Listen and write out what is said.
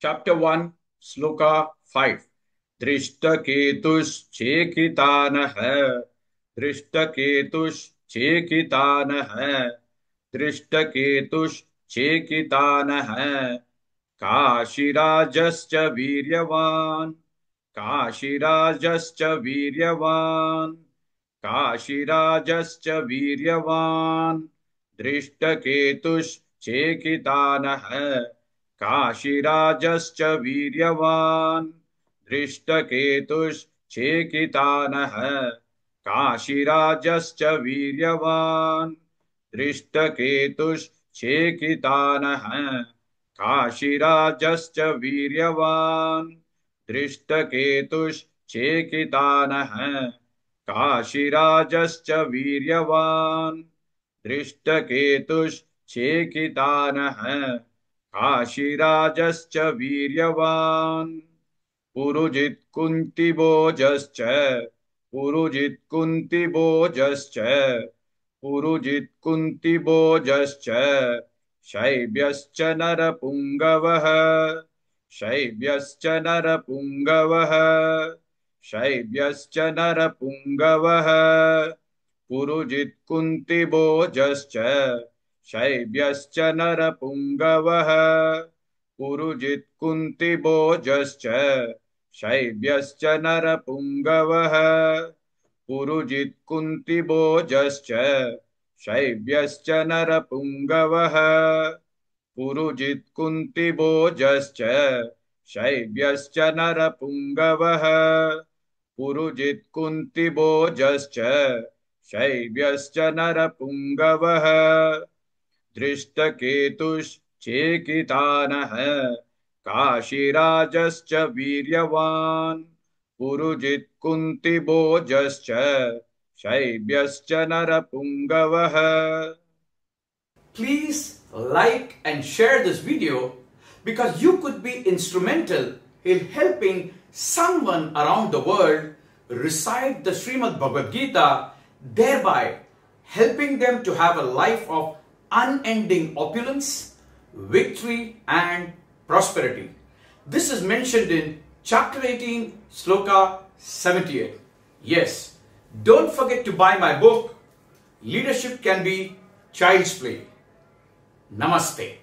Chapter 1, Sloka 5. दृष्टकेतुश्चेकितानः दृष्टकेतुश्चेकितानः दृष्टकेतुश्चेकितानः काशीराजश्च वीर्यवान् काशीराजश्च वीर्यवान् काशीराजश्च वीर्यवान् दृष्टकेतुश्चेकितानः काशीराजश्च वीर्यवान् दृष्टकेतुश्चेकितानः काशीराजश्च वीर्यवान् दृष्टकेतुश्चेकितानः काशीराजश्च वीर्यवान् दृष्टकेतुश्चेकितानः काशीराजश्च वीर्यवान् दृष्टकेतुश्चेकितानः काशीराजश्च वीर्यवान् पुरुजित्कुन्तिभोजश्च पुरुजित्कुन्तिभोजश्च पुरुजित्कुन्तिभोजश्च शैब्यश्च नरपुङ्गवः शैब्यश्च नरपुङ्गवः शैब्यश्च नरपुङ्गवः पुरुजित्कुन्तिभोजश्च शैब्यश्च नरपुङ्गवः पुरुजित्कुन्तिभोजश्च शैब्यश्च नरपुङ्गवः पुरुजित्कुन्तिभोजश्च शैब्यश्च नरपुङ्गवः पुरुजित्कुन्तिभोजश्च शैब्यश्च नरपुङ्गवः पुरुजित्कुन्तिभोजश्च शैब्यश्च नरपुङ्गवः दृष्टकेतुश्चेकितानः काशीराजश्च वीर्यवान् पुरुजित्कुन्तिभोजश्च शैब्यश्च नरपुङ्गवः. Please like and share this video because you could be instrumental in helping someone around the world recite the Srimad Bhagavad Gita, thereby helping them to have a life of unending opulence, victory and prosperity. This is mentioned in chapter 18, Sloka 78. Yes, don't forget to buy my book, Leadership Can Be Child's Play. Namaste.